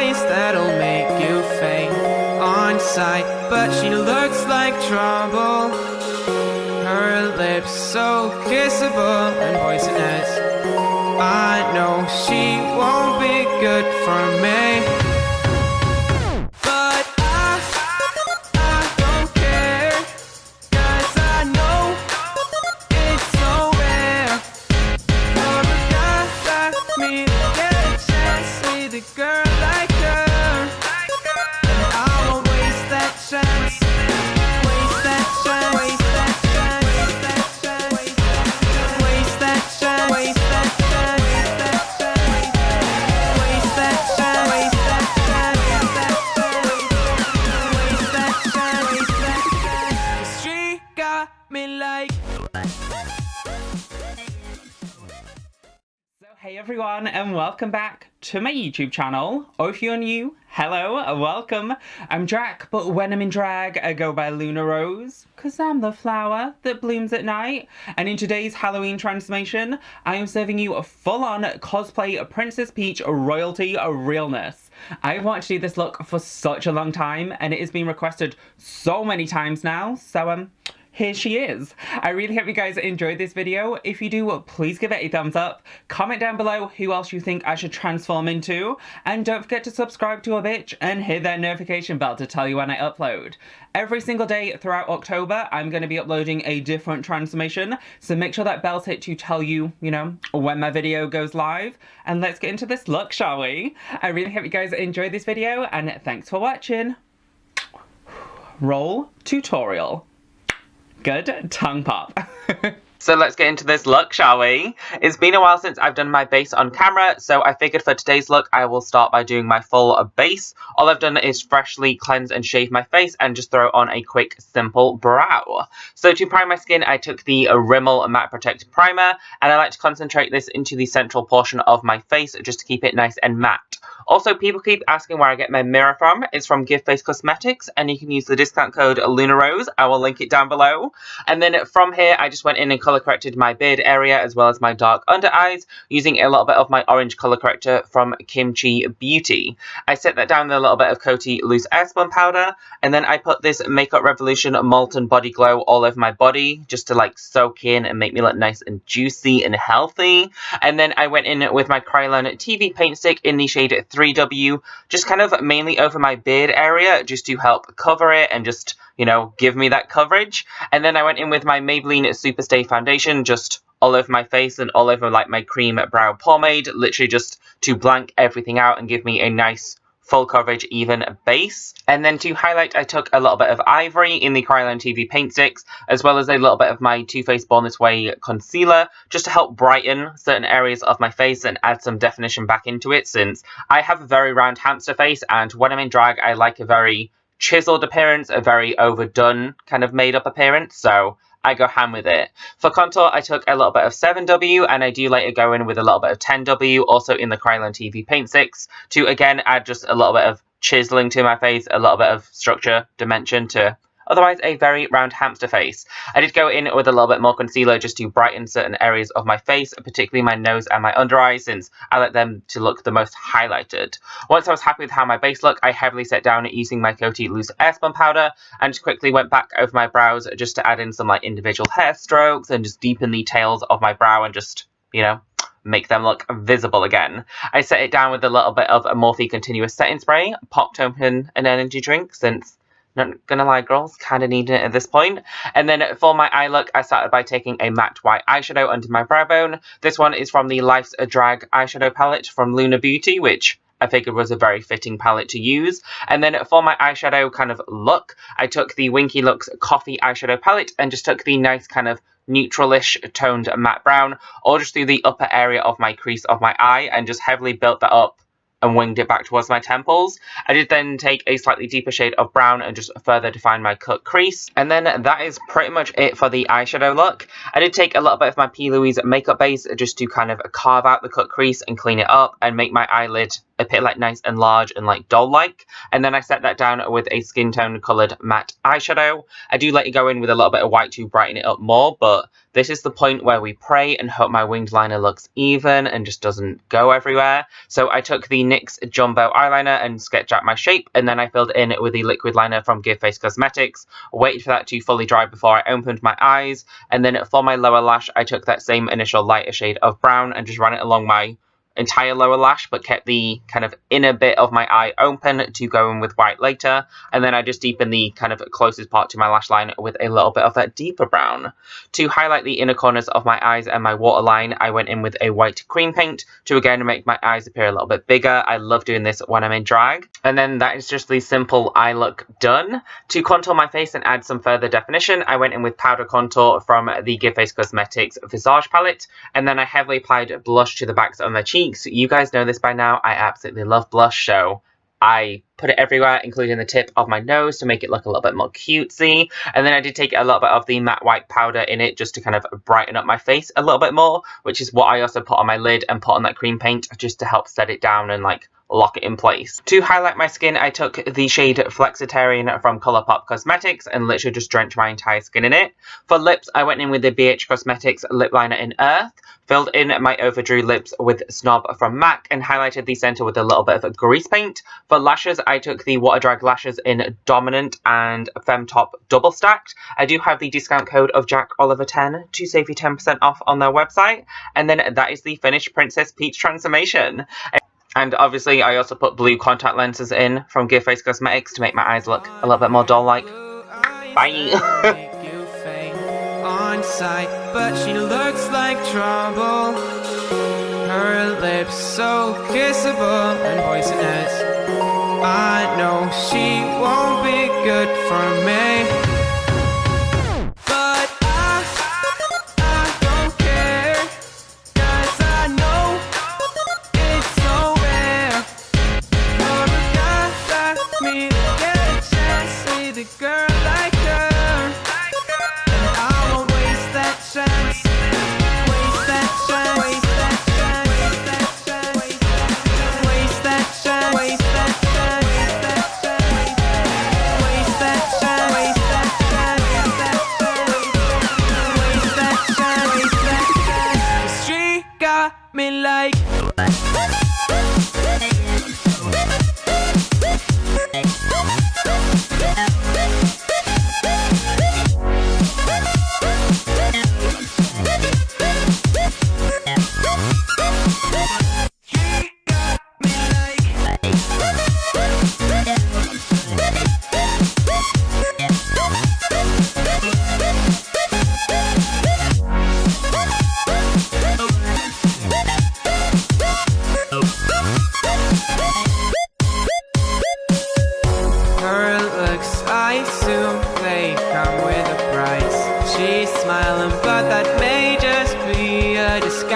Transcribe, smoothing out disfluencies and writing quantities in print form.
face that'll make you faint on sight, but she looks like trouble. Her lips so kissable and poisonous. I know she won't be good for me, but I don't care, 'cause I know it's so rare for a guy like me to get a chance with a girl like her. And I won't waste that chance. Waste that chance. Waste that chance. Waste that chance. Waste that chance. Waste that chance. Waste that chance. Waste that chance. Waste that chance. Waste that chance. Waste that chance. She got me like. So hey everyone, and welcome back to my YouTube channel, or if you're new, hello, welcome. I'm Drac, but when I'm in drag I go by Luna Rose, cause I'm the flower that blooms at night. And in today's Halloween transformation, I am serving you a full-on cosplay Princess Peach royalty realness. I've wanted to do this look for such a long time, and it has been requested so many times now, so here she is. I really hope you guys enjoyed this video. If you do, please give it a thumbs up. Comment down below who else you think I should transform into. And don't forget to subscribe to a bitch and hit that notification bell to tell you when I upload. Every single day throughout October, I'm going to be uploading a different transformation. So make sure that bell's hit to tell you, when my video goes live. And let's get into this look, shall we? I really hope you guys enjoyed this video, and thanks for watching. Roll tutorial. Good tongue pop. So let's get into this look, shall we? It's been a while since I've done my base on camera, so I figured for today's look I will start by doing my full base. All I've done is freshly cleanse and shave my face and just throw on a quick simple brow. So to prime my skin, I took the Rimmel Matte Protect Primer, and I like to concentrate this into the central portion of my face just to keep it nice and matte. Also, people keep asking where I get my mirror from. It's from Giveheadwigs Cosmetics, and you can use the discount code LunaRose. I will link it down below. And then from here, I just went in and color corrected my beard area as well as my dark under eyes using a little bit of my orange color corrector from Kimchi Beauty. I set that down with a little bit of Coty Loose Airspun powder, and then I put this Makeup Revolution Molten Body Glow all over my body just to like soak in and make me look nice and juicy and healthy. And then I went in with my Kryolan TV paint stick in the shade 3W, just kind of mainly over my beard area just to help cover it and just, give me that coverage. And then I went in with my Maybelline Superstay foundation just all over my face and all over like my cream brow pomade, literally just to blank everything out and give me a nice full coverage even base. And then to highlight, I took a little bit of Ivory in the Kryolan TV paint sticks, as well as a little bit of my Too Faced Born This Way concealer, just to help brighten certain areas of my face and add some definition back into it, since I have a very round hamster face, and when I'm in drag, I like a very chiseled appearance, a very overdone kind of made up appearance, so I go ham with it. For contour, I took a little bit of 7W, and I do later go in with a little bit of 10W, also in the Kryolan TV paint sticks, to again add just a little bit of chiseling to my face, a little bit of structure, dimension to otherwise a very round hamster face. I did go in with a little bit more concealer just to brighten certain areas of my face, particularly my nose and my under eyes, since I like them to look the most highlighted. Once I was happy with how my base looked, I heavily set down using my Coty Loose Airspun powder and just quickly went back over my brows just to add in some like individual hair strokes and just deepen the tails of my brow and just, make them look visible again. I set it down with a little bit of a Morphe Continuous Setting Spray, popped open an energy drink, since not gonna lie, girls, kind of needed it at this point. And then for my eye look, I started by taking a matte white eyeshadow under my brow bone. This one is from the Life's a Drag eyeshadow palette from lunarbeauty, which I figured was a very fitting palette to use. And then for my eyeshadow kind of look, I took the Winky Looks Coffee eyeshadow palette and just took the nice kind of neutralish toned matte brown all just through the upper area of my crease of my eye and just heavily built that up and winged it back towards my temples. I did then take a slightly deeper shade of brown and just further define my cut crease. And then that is pretty much it for the eyeshadow look. I did take a little bit of my P. Louise makeup base just to kind of carve out the cut crease and clean it up and make my eyelid a flip it like nice and large and like doll-like. And then I set that down with a skin tone coloured matte eyeshadow. I do like to go in with a little bit of white to brighten it up more, but this is the point where we pray and hope my winged liner looks even and just doesn't go everywhere. So I took the NYX Jumbo eyeliner and sketched out my shape, and then I filled in with the liquid liner from Giveheadwigs Cosmetics, waited for that to fully dry before I opened my eyes, and then for my lower lash I took that same initial lighter shade of brown and just ran it along my entire lower lash, but kept the kind of inner bit of my eye open to go in with white later. And then I just deepened the kind of closest part to my lash line with a little bit of that deeper brown. To highlight the inner corners of my eyes and my waterline, I went in with a white cream paint to again make my eyes appear a little bit bigger. I love doing this when I'm in drag. And then that is just the simple eye look done. To contour my face and add some further definition, I went in with powder contour from the Giveheadwigs Cosmetics Visage palette, and then I heavily applied blush to the backs of my cheeks. You guys know this by now, I absolutely love blush, so I put it everywhere, including the tip of my nose to make it look a little bit more cutesy. And then I did take a little bit of the matte white powder in it just to kind of brighten up my face a little bit more, which is what I also put on my lid and put on that cream paint just to help set it down and like lock it in place. To highlight my skin, I took the shade Flexitarian from Colourpop Cosmetics and literally just drenched my entire skin in it. For lips, I went in with the BH Cosmetics lip liner in Earth, filled in my overdrew lips with Snob from MAC, and highlighted the centre with a little bit of grease paint. For lashes, I took the Water Drag lashes in Dominant and Femtop double stacked. I do have the discount code of JackOliver10 to save you 10% off on their website. And then that is the finished Princess Peach transformation. And obviously I also put blue contact lenses in from Giveheadwigs Cosmetics to make my eyes look a little bit more doll-like. Bye! On sight, but she looks like trouble. Her lips so kissable and poisonous. I know she won't be good for me. But I don't care, 'cause I know it's so rare for a guy like me to get a chance with a girl like her. Chance. Waste that chance. Waste that chance. Waste that chance. Waste that chance. Waste that chance. Waste that chance. Waste that chance. Waste that chance. Waste that chance. She got me like. She's smiling, but that may just be a disguise.